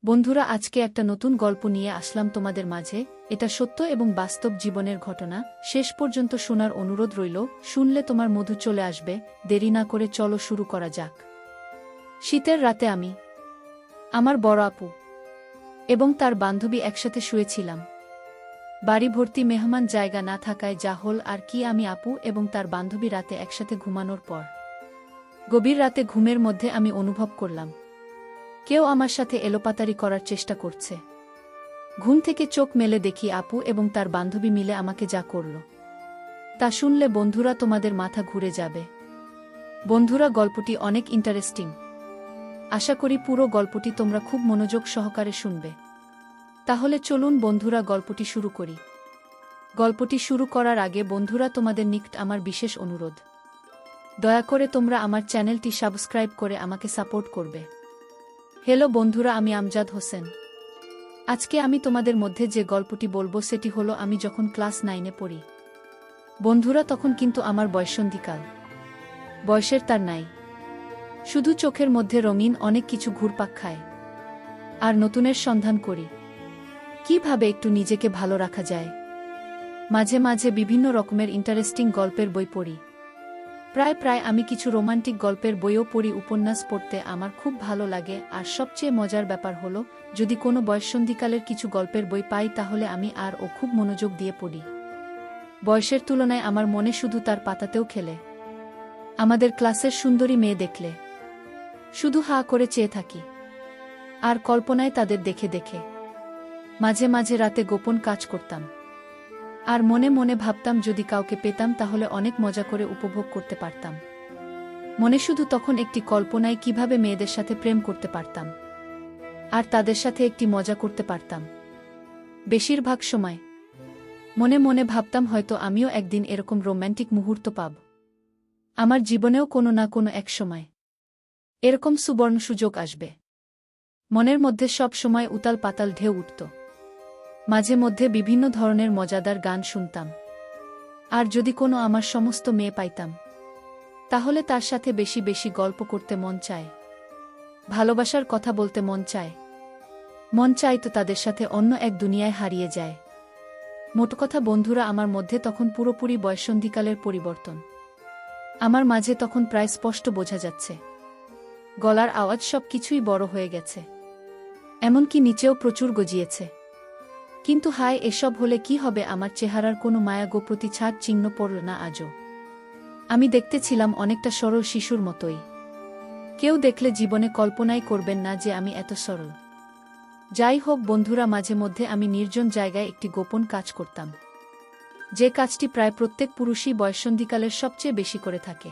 বন্ধুরা, আজকে একটা নতুন গল্প নিয়ে আসলাম তোমাদের মাঝে। এটা সত্য এবং বাস্তব জীবনের ঘটনা। শেষ পর্যন্ত শোনার অনুরোধ রইল। শুনলে তোমার মধু চলে আসবে। দেরি না করে চলো শুরু করা যাক। শীতের রাতে আমি, আমার বড় আপু এবং তার বান্ধবী একসাথে শুয়েছিলাম। বাড়ি ভর্তি মেহমান, জায়গা না থাকায় যা হল আর কি। আমি, আপু এবং তার বান্ধবী রাতে একসাথে ঘুমানোর পর গভীর রাতে ঘুমের মধ্যে আমি অনুভব করলাম কেউ আমার সাথে এলোপাতাড়ি করার চেষ্টা করছে। ঘুম থেকে চোখ মেলে দেখি আপু এবং তার বান্ধবী মিলে আমাকে যা করল তা শুনলে বন্ধুরা তোমাদের মাথা ঘুরে যাবে। বন্ধুরা, গল্পটি অনেক ইন্টারেস্টিং। আশা করি পুরো গল্পটি তোমরা খুব মনোযোগ সহকারে শুনবে। তাহলে চলুন বন্ধুরা, গল্পটি শুরু করি। গল্পটি শুরু করার আগে বন্ধুরা, তোমাদের নিকট আমার বিশেষ অনুরোধ, দয়া করে তোমরা আমার চ্যানেলটি সাবস্ক্রাইব করে আমাকে সাপোর্ট করবে। হ্যালো বন্ধুরা, আমি আমজাদ হোসেন। আজকে আমি তোমাদের মধ্যে যে গল্পটি বলবো সেটি হলো আমি যখন ক্লাস 9-এ পড়ি। বন্ধুরা, তখন কিন্তু আমার বয়ঃসন্ধিকাল। বয়সের তার নাই, শুধু চোখের মধ্যে রঙিন অনেক কিছু ঘুরপাক খায়। আর নতুনের সন্ধান করি, কিভাবে একটু নিজেকে ভালো রাখা যায়। মাঝে মাঝে বিভিন্ন রকমের ইন্টারেস্টিং গল্পের বই পড়ি। প্রায় আমি কিছু রোমান্টিক গল্পের বইও পড়ি। উপন্যাস পড়তে আমার খুব ভালো লাগে। আর সবচেয়ে মজার ব্যাপার হলো, যদি কোনো বয়ঃসন্ধিকালের কিছু গল্পের বই পাই তাহলে আমি খুব মনোযোগ দিয়ে পড়ি। বয়সের তুলনায় আমার মনে শুধু তার পাতাতেও খেলে। আমাদের ক্লাসের সুন্দরী মেয়ে দেখলে শুধু হা করে চেয়ে থাকি। আর কল্পনায় তাদের দেখে দেখে মাঝে মাঝে রাতে গোপন কাজ করতাম। আর মনে মনে ভাবতাম যদি কাউকে পেতাম তাহলে অনেক মজা করে উপভোগ করতে পারতাম। মনে শুধু তখন একটি কল্পনায় কিভাবে মেয়েদের সাথে প্রেম করতে পারতাম আর তাদের সাথে একটি মজা করতে পারতাম। বেশিরভাগ সময় মনে মনে ভাবতাম হয়তো আমিও একদিন এরকম রোম্যান্টিক মুহূর্ত পাব। আমার জীবনেও কোনো না কোনো এক সময় এরকম সুবর্ণ সুযোগ আসবে। মনের মধ্যে সব সময় উতাল পাতাল ঢেউ উঠত। মাঝে মধ্যে বিভিন্ন ধরনের মজাদার গান শুনতাম। আর যদি কোনো আমার সমস্ত মেয়ে পাইতাম তাহলে তার সাথে বেশি বেশি গল্প করতে মন চায়, ভালোবাসার কথা বলতে মন চায় তো তাদের সাথে অন্য এক দুনিয়ায় হারিয়ে যায়। মোট কথা বন্ধুরা, আমার মধ্যে তখন পুরোপুরি বয়ঃসন্ধিকালের পরিবর্তন। আমার মাঝে তখন প্রায় স্পষ্ট বোঝা যাচ্ছে গলার আওয়াজ, সব কিছুই বড় হয়ে গেছে, এমনকি নিচেও প্রচুর গজিয়েছে। কিন্তু হায়, এসব হলে কি হবে? আমার চেহারার কোনো মায়া গো প্রতিছাড় চিহ্ন পড়ল না আজও। আমি দেখতে ছিলাম অনেকটা সরল শিশুর মতোই। কেউ দেখলে জীবনে কল্পনাই করবেন না যে আমি এত সরল। যাই হোক বন্ধুরা, মাঝে মধ্যে আমি নির্জন জায়গায় একটি গোপন কাজ করতাম, যে কাজটি প্রায় প্রত্যেক পুরুষই বয়ঃসন্ধিকালের সবচেয়ে বেশি করে থাকে।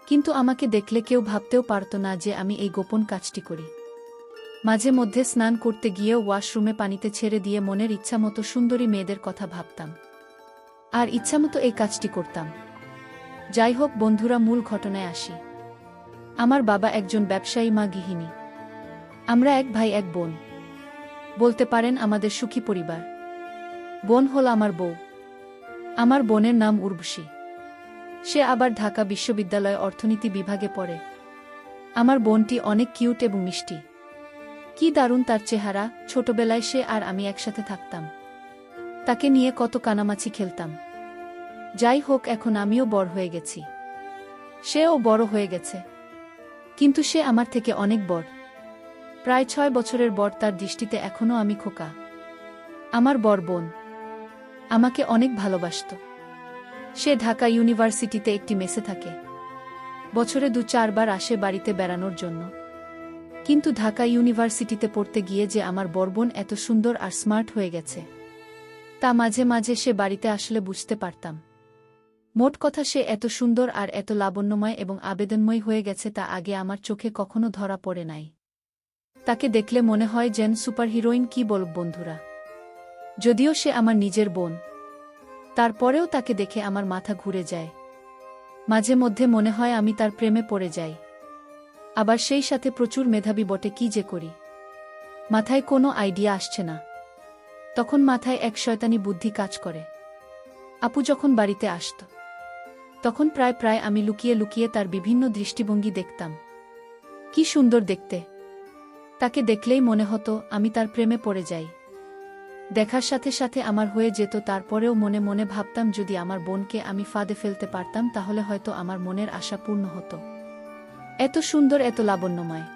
কিন্তু আমাকে দেখলে কেউ ভাবতেও পারত না যে আমি এই গোপন কাজটি করি। মাঝে মধ্যে স্নান করতে গিয়েও ওয়াশরুমে পানিতে ছেড়ে দিয়ে মনের ইচ্ছামতো সুন্দরী মেয়েদের কথা ভাবতাম আর ইচ্ছামতো এই কাজটি করতাম। যাই হোক বন্ধুরা, মূল ঘটনায় আসি। আমার বাবা একজন ব্যবসায়ী, মা গৃহিণী। আমরা এক ভাই এক বোন। বলতে পারেন আমাদের সুখী পরিবার। বোন হল আমার বউ। আমার বোনের নাম উর্বশী। সে আবার ঢাকা বিশ্ববিদ্যালয়ে অর্থনীতি বিভাগে পড়ে। আমার বোনটি অনেক কিউট এবং মিষ্টি। কি দারুণ তার চেহারা! ছোটবেলায় সে আর আমি একসাথে থাকতাম। তাকে নিয়ে কত কানামাছি খেলতাম। যাই হোক, এখন আমিও বড় হয়ে গেছি, সেও বড় হয়ে গেছে। কিন্তু সে আমার থেকে অনেক বড়, প্রায় 6 বছরের বড়। তার দৃষ্টিতে এখনও আমি খোকা। আমার বড় বোন আমাকে অনেক ভালোবাসত। সে ঢাকা ইউনিভার্সিটিতে একটি মেসে থাকে। বছরে 2-4 বার আসে বাড়িতে বেড়ানোর জন্য। কিন্তু ঢাকা ইউনিভার্সিটিতে পড়তে গিয়ে যে আমার বড় বোন এত সুন্দর আর স্মার্ট হয়ে গেছে তা মাঝে মাঝে সে বাড়িতে আসলে বুঝতে পারতাম। মোট কথা, সে এত সুন্দর আর এত লাবণ্যময় এবং আবেদনময় হয়ে গেছে তা আগে আমার চোখে কখনো ধরা পড়ে নাই। তাকে দেখলে মনে হয় যেন সুপার হিরোইন। কি বলব বন্ধুরা, যদিও সে আমার নিজের বোন, তারপরেও তাকে দেখে আমার মাথা ঘুরে যায়। মাঝে মধ্যে মনে হয় আমি তার প্রেমে পড়ে যাই। আবার সেই সাথে প্রচুর মেধাবী বটে। কি যে করি, মাথায় কোনো আইডিয়া আসছে না। তখন মাথায় এক শয়তানি বুদ্ধি কাজ করে। আপু যখন বাড়িতে আসত তখন প্রায় আমি লুকিয়ে লুকিয়ে তার বিভিন্ন দৃষ্টিভঙ্গি দেখতাম। কি সুন্দর দেখতে! তাকে দেখলেই মনে হতো আমি তার প্রেমে পড়ে যাই। দেখার সাথে সাথে আমার হয়ে যেত, তারপরেও মনে মনে ভাবতাম যদি আমার বোনকে আমি ফাঁদে ফেলতে পারতাম তাহলে হয়তো আমার মনের আশা পূর্ণ হতো। এত সুন্দর, এত লাবণ্যময়,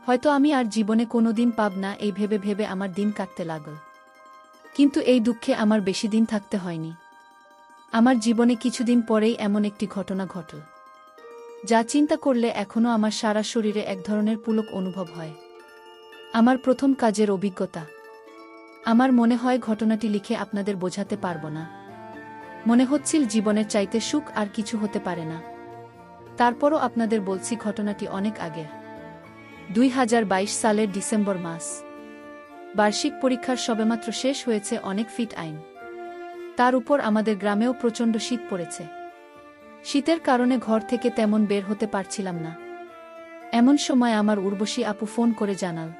হয়তো আমি আর জীবনে কোনোদিন পাব না, এই ভেবে ভেবে আমার দিন কাটতে লাগল। কিন্তু এই দুঃখে আমার বেশি দিন থাকতে হয়নি। আমার জীবনে কিছুদিন পরেই এমন একটি ঘটনা ঘটল, যা চিন্তা করলে এখনও আমার সারা শরীরে এক ধরনের পুলক অনুভব হয়। আমার প্রথম কাজের অভিজ্ঞতা। আমার মনে হয় ঘটনাটি লিখে আপনাদের বোঝাতে পারব না। মনে হচ্ছিল জীবনের চাইতে সুখ আর কিছু হতে পারে না। তারপরও আপনাদের বলছি ঘটনাটি অনেক আগের। 2022 সালের ডিসেম্বর মাস। বার্ষিক পরীক্ষার সবেমাত্র শেষ হয়েছে, অনেক ফিট আইন। তার উপর আমাদের গ্রামেও প্রচণ্ড শীত পড়েছে। শীতের কারণে ঘর থেকে তেমন বের হতে পারছিলাম না। এমন সময় আমার উর্বশী আপু ফোন করে জানাল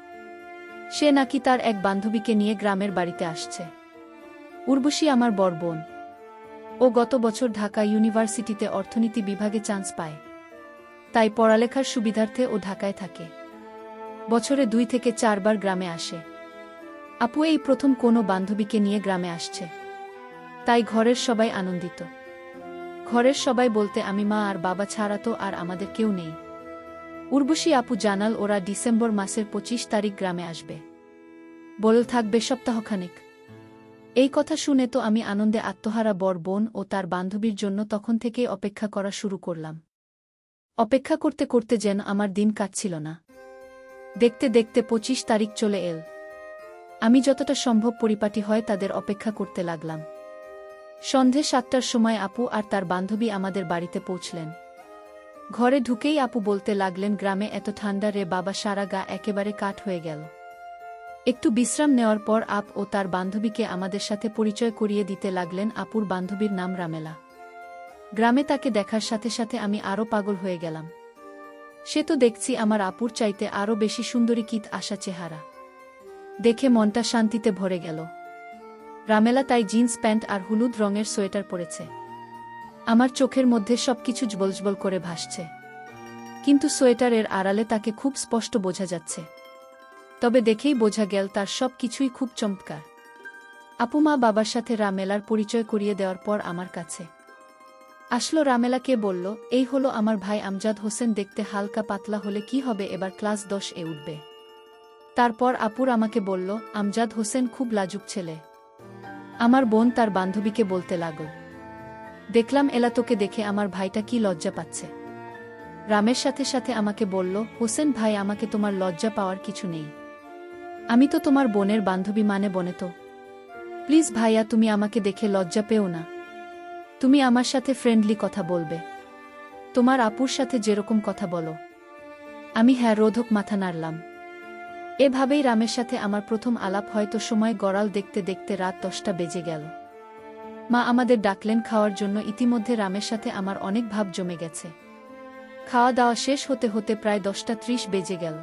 সে নাকি তার এক বান্ধবীকে নিয়ে গ্রামের বাড়িতে আসছে। উর্বশী আমার বড় বোন। ও গত বছর ঢাকা ইউনিভার্সিটিতে অর্থনীতি বিভাগে চান্স পায়, তাই পড়ালেখার সুবিধার্থে ও ঢাকায় থাকে। বছরে 2 থেকে 4 বার গ্রামে আসে। আপু এই প্রথম কোনো বান্ধবীকে নিয়ে গ্রামে আসছে, তাই ঘরের সবাই আনন্দিত। ঘরের সবাই বলতে আমি, মা আর বাবা ছাড়া তো আর আমাদের কেউ নেই। উর্বশী আপু জানাল ওরা ডিসেম্বর মাসের 25 তারিখ গ্রামে আসবে, বল থাকবে সপ্তাহখানেক। এই কথা শুনে তো আমি আনন্দে আত্মহারা বড় বোন ও তার বান্ধবীর জন্য তখন থেকেই অপেক্ষা করা শুরু করলাম। অপেক্ষা করতে করতে যেন আমার দিন কাটছিল না। দেখতে দেখতে 25 তারিখ চলে এল। আমি যতটা সম্ভব পরিপাটি হয় তাদের অপেক্ষা করতে লাগলাম। সন্ধে 7টার সময় আপু আর তার বান্ধবী আমাদের বাড়িতে পৌঁছলেন। ঘরে ঢুকেই আপু বলতে লাগলেন, গ্রামে এত ঠান্ডা রে বাবা, সারা গা একেবারে কাঠ হয়ে গেল। একটু বিশ্রাম নেওয়ার পর আপ ও তার বান্ধবীকে আমাদের সাথে পরিচয় করিয়ে দিতে লাগলেন। আপুর বান্ধবীর নাম রামেলা। গ্রামে তাকে দেখার সাথে সাথে আমি আরও পাগল হয়ে গেলাম। সে তো দেখছি আমার আপুর চাইতে আরও বেশি সুন্দরী, কিত আশা চেহারা। দেখে মনটা শান্তিতে ভরে গেল। রামেলা তাই জিন্স প্যান্ট আর হলুদ রঙের সোয়েটার পরেছে। আমার চোখের মধ্যে সবকিছু জ্বলজ্বল করে ভাসছে, কিন্তু সোয়েটারের আড়ালে তাকে খুব স্পষ্ট বোঝা যাচ্ছে। তবে দেখেই বোঝা গেল তার সব কিছুই খুব চমৎকার। আপু মা বাবার সাথে রামেলার পরিচয় করিয়ে দেওয়ার পর আমার কাছে আসলো। রামেলাকে বলল, এই হলো আমার ভাই আমজাদ হোসেন, দেখতে হালকা পাতলা হলে কি হবে, এবার ক্লাস 10 এ উঠবে। তারপর আপুর আমাকে বলল, আমজাদ হোসেন খুব লাজুক ছেলে। আমার বোন তার বান্ধবীকে বলতে লাগল, দেখলাম এলা তোকে দেখে আমার ভাইটা কি লজ্জা পাচ্ছে। রামের সাথে সাথে আমাকে বলল, হোসেন ভাই, আমাকে তোমার লজ্জা পাওয়ার কিছু নেই। আমি তো তোমার বোনের বান্ধবী, মানে বনে তো। প্লিজ ভাইয়া, তুমি আমাকে দেখে লজ্জা পেও না। তুমি আমার সাথে ফ্রেন্ডলি কথা বলবে, তোমার আপুর সাথে যেরকম কথা বলো। আমি হ্যাঁ রোধক মাথা নাড়লাম। এভাবেই রামের সাথে আমার প্রথম আলাপ। হয়তো সময় গড়াল দেখতে দেখতে রাত 10টা বেজে গেল। মা আমাদের ডাকলেন খাওয়ার জন্য। ইতিমধ্যে রামের সাথে আমার অনেক ভাব জমে গেছে। খাওয়া দাওয়া শেষ হতে হতে প্রায় 10টা 30 বেজে গেল।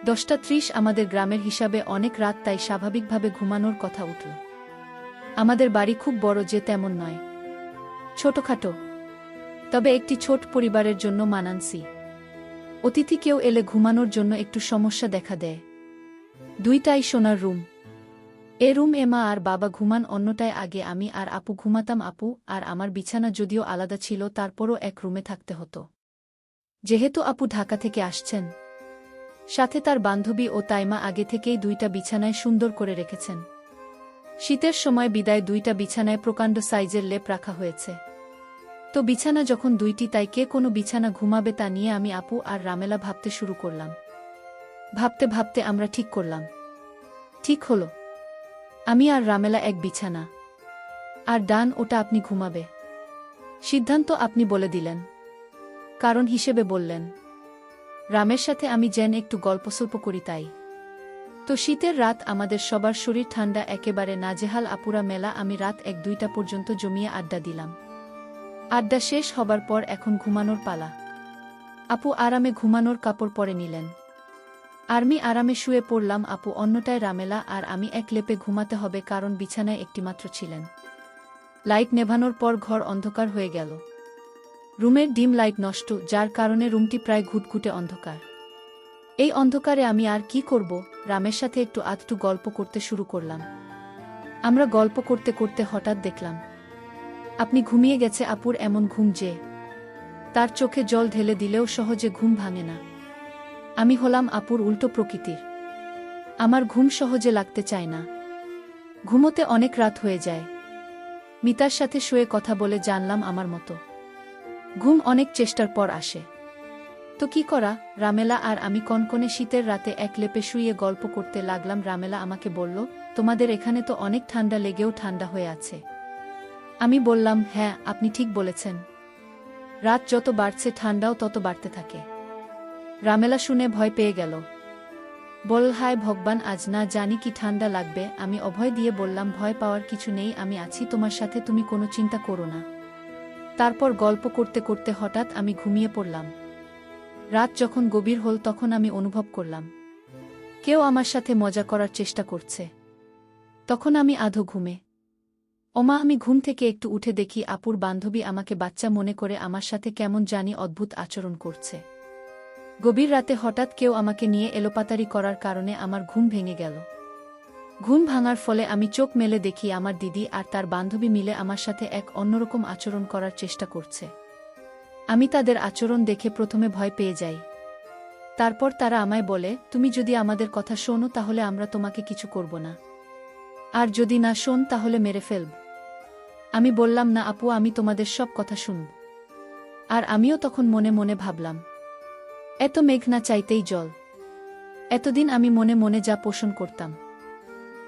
10টা 30 আমাদের গ্রামের হিসাবে অনেক রাত, তাই স্বাভাবিকভাবে ঘুমানোর কথা উঠল। আমাদের বাড়ি খুব বড় যে তেমন নয়, ছোটখাটো, তবে একটি ছোট পরিবারের জন্য মানানসই। অতিথি কেউ এলে ঘুমানোর জন্য একটু সমস্যা দেখা দেয়। 2টাই সোনার রুম। এ রুম এ মা আর বাবা ঘুমান, অন্যটায় আগে আমি আর আপু ঘুমাতাম। আপু আর আমার বিছানা যদিও আলাদা ছিল, তারপরও এক রুমে থাকতে হতো। যেহেতু আপু ঢাকা থেকে আসছেন, সাথে তার বান্ধবী ও তাইমা আগে থেকেই 2টা বিছানায় সুন্দর করে রেখেছেন। শীতের সময় বিদায় 2টা বিছানায় প্রকাণ্ড সাইজের লেপ রাখা হয়েছে। তো বিছানা যখন 2টি, তাই কে কোনো বিছানা ঘুমাবে তা নিয়ে আমি, আপু আর রামেলা ভাবতে শুরু করলাম। ভাবতে ভাবতে আমরা ঠিক করলাম, ঠিক হলো, আমি আর রামেলা এক বিছানা, আর ডান ওটা আপনি ঘুমাবে। সিদ্ধান্ত আপনি বলে দিলেন, কারণ হিসেবে বললেন। রামের সাথে আমি যেন একটু গল্পসল্প করি তাই। তো শীতের রাত, আমাদের সবার শরীর ঠান্ডা, একেবারে নাজেহাল। আপুরা মেলা আমি রাত 1-2টা পর্যন্ত জমিয়ে আড্ডা দিলাম। আড্ডা শেষ হবার পর এখন ঘুমানোর পালা। আপু আরামে ঘুমানোর কাপড় পরে নিলেন। আমি আরামে শুয়ে পড়লাম। আপু অন্যটায়, রামেলা আর আমি এক লেপে ঘুমাতে হবে, কারণ বিছানায় একটিমাত্র ছিলেন। লাইট নেভানোর পর ঘর অন্ধকার হয়ে গেল। রুমের ডিম লাইট নষ্ট, যার কারণে রুমটি প্রায় ঘুটঘুটে অন্ধকার। এই অন্ধকারে আমি আর কি করব, রামের সাথে একটু আধটু গল্প করতে শুরু করলাম। আমরা গল্প করতে করতে হঠাৎ দেখলাম আপনি ঘুমিয়ে গেছে আপুর এমন ঘুম যে তার চোখে জল ঢেলে দিলেও সহজে ঘুম ভাঙে না। আমি হলাম আপুর উল্টো প্রকৃতির। আমার ঘুম সহজে লাগতে চায় না। ঘুমোতে অনেক রাত হয়ে যায়। মিতার সাথে শুয়ে কথা বলে জানলাম আমার মতো ঘুম অনেক চেষ্টার পর আসে। তো কি করা, রামেলা আর আমি কনকনে শীতের রাতে এক লেপে শুয়ে গল্প করতে লাগলাম। রামেলা আমাকে বলল, তোমাদের এখানে তো অনেক ঠান্ডা লেগেও ঠান্ডা হয়ে আছে। আমি বললাম, হ্যাঁ আপনি ঠিক বলেছেন, রাত যত বাড়ছে ঠান্ডাও তত বাড়তে থাকে। রামেলা শুনে ভয় পেয়ে গেল। বল, হায় ভগবান, আজ না জানি কি ঠান্ডা লাগবে। আমি অভয় দিয়ে বললাম, ভয় পাওয়ার কিছু নেই, আমি আছি তোমার সাথে, তুমি কোনো চিন্তা করো না। তারপর গল্প করতে করতে হঠাৎ আমি ঘুমিয়ে পড়লাম। রাত যখন গভীর হল তখন আমি অনুভব করলাম কেউ আমার সাথে মজা করার চেষ্টা করছে। তখন আমি আধো ঘুমে। ওমা, আমি ঘুম থেকে একটু উঠে দেখি আপুর বান্ধবী আমাকে বাচ্চা মনে করে আমার সাথে কেমন জানি অদ্ভুত আচরণ করছে। গভীর রাতে হঠাৎ কেউ আমাকে নিয়ে এলোপাতারি করার কারণে আমার ঘুম ভেঙে গেল। ঘুম ভাঙার ফলে আমি চোখ মেলে দেখি আমার দিদি আর তার বান্ধবী মিলে আমার সাথে এক অন্যরকম আচরণ করার চেষ্টা করছে। আমি তাদের আচরণ দেখে প্রথমে ভয় পেয়ে যাই। তারপর তারা আমায় বলে, তুমি যদি আমাদের কথা শোনো তাহলে আমরা তোমাকে কিছু করব না, আর যদি না শোন তাহলে মেরে ফেলব। আমি বললাম, না আপু, আমি তোমাদের সব কথা শুনব। আর আমিও তখন মনে মনে ভাবলাম, এত মেঘ না চাইতেই জল। এতদিন আমি মনে মনে যা পোষণ করতাম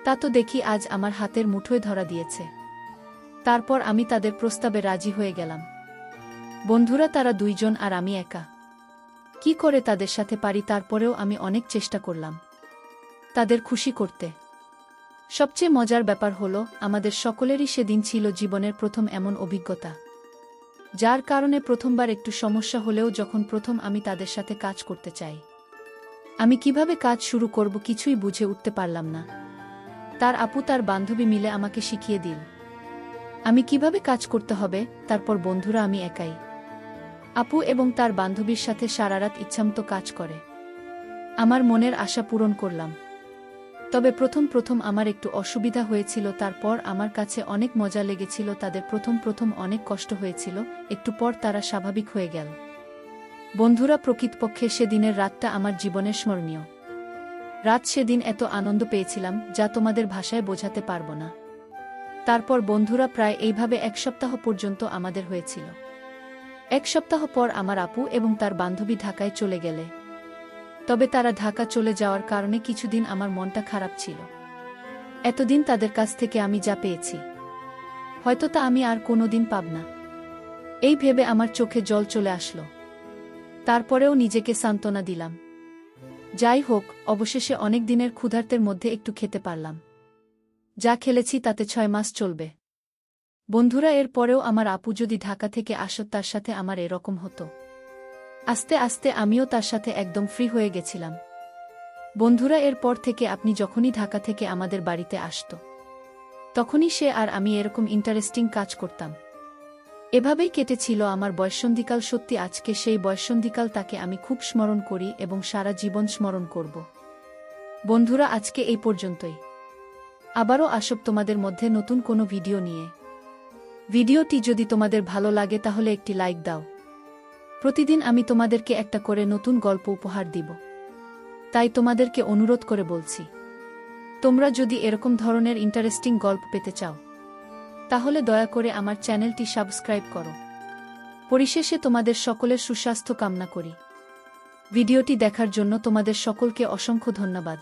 তা তো দেখি আজ আমার হাতের মুঠোয় ধরা দিয়েছে। তারপর আমি তাদের প্রস্তাবে রাজি হয়ে গেলাম। বন্ধুরা তারা দুইজন আর আমি একা। কি করে তাদের সাথে পারি, তারপরেও আমি অনেক চেষ্টা করলাম তাদের খুশি করতে। সবচেয়ে মজার ব্যাপার হলো, আমাদের সকলেরই সেদিন ছিল জীবনের প্রথম এমন অভিজ্ঞতা, যার কারণে প্রথমবার একটু সমস্যা হলেও যখন প্রথম আমি তাদের সাথে কাজ করতে চাই, আমি কিভাবে কাজ শুরু করব কিছুই বুঝে উঠতে পারলাম না। তার আপু তার বান্ধবী মিলে আমাকে শিখিয়ে দিল আমি কিভাবে কাজ করতে হবে। তারপর বন্ধুরা আমি একাই আপু এবং তার বান্ধবীর সাথে সারারাত ইচ্ছামতো কাজ করে আমার মনের আশা পূরণ করলাম। তবে প্রথম প্রথম আমার একটু অসুবিধা হয়েছিল, তারপর আমার কাছে অনেক মজা লেগেছিল। তাদের প্রথম প্রথম অনেক কষ্ট হয়েছিল, একটু পর তারা স্বাভাবিক হয়ে গেল। বন্ধুরা, প্রকৃতপক্ষে সেদিনের রাতটা আমার জীবনের স্মরণীয় রাত। সেদিন এত আনন্দ পেয়েছিলাম যা তোমাদের ভাষায় বোঝাতে পারবো না। তারপর বন্ধুরা প্রায় এইভাবে এক সপ্তাহ পর্যন্ত আমাদের হয়েছিল। এক সপ্তাহ পর আমার আপু এবং তার বান্ধবী ঢাকায় চলে গেলে। তবে তারা ঢাকা চলে যাওয়ার কারণে কিছুদিন আমার মনটা খারাপ ছিল। এতদিন তাদের কাছ থেকে আমি যা পেয়েছি হয়তো তা আমি আর কোনোদিন পাব না, এই ভেবে আমার চোখে জল চলে আসলো। তারপরেও নিজেকে সান্ত্বনা দিলাম, যাই হোক, অবশেষে অনেক দিনের ক্ষুধার্তের মধ্যে একটু খেতে পারলাম। যা খেলেছি তাতে 6 মাস চলবে। বন্ধুরা, এর পরেও আমার আপু যদি ঢাকা থেকে আসত তার সাথে আমার এরকম হতো। আস্তে আস্তে আমিও তার সাথে একদম ফ্রি হয়ে গেছিলাম। বন্ধুরা, এর পর থেকে আপনি যখনই ঢাকা থেকে আমাদের বাড়িতে আসত তখনই সে আর আমি এরকম ইন্টারেস্টিং কাজ করতাম। এভাবেই কেটেছিল আমার বয়ঃসন্ধিকাল। সত্যি আজকে সেই বয়ঃসন্ধিকাল, তাকে আমি খুব স্মরণ করি এবং সারা জীবন স্মরণ করব। বন্ধুরা, আজকে এই পর্যন্তই। আবারও আসব তোমাদের মধ্যে নতুন কোনো ভিডিও নিয়ে। ভিডিওটি যদি তোমাদের ভালো লাগে তাহলে একটি লাইক দাও। প্রতিদিন আমি তোমাদেরকে একটা করে নতুন গল্প উপহার দিব, তাই তোমাদেরকে অনুরোধ করে বলছি, তোমরা যদি এরকম ধরনের ইন্টারেস্টিং গল্প পেতে চাও তাহলে দয়া করে আমার চ্যানেলটি সাবস্ক্রাইব করো। পরিশেষে তোমাদের সকলের সুস্বাস্থ্য কামনা করি। ভিডিওটি দেখার জন্য তোমাদের সকলকে অসংখ্য ধন্যবাদ।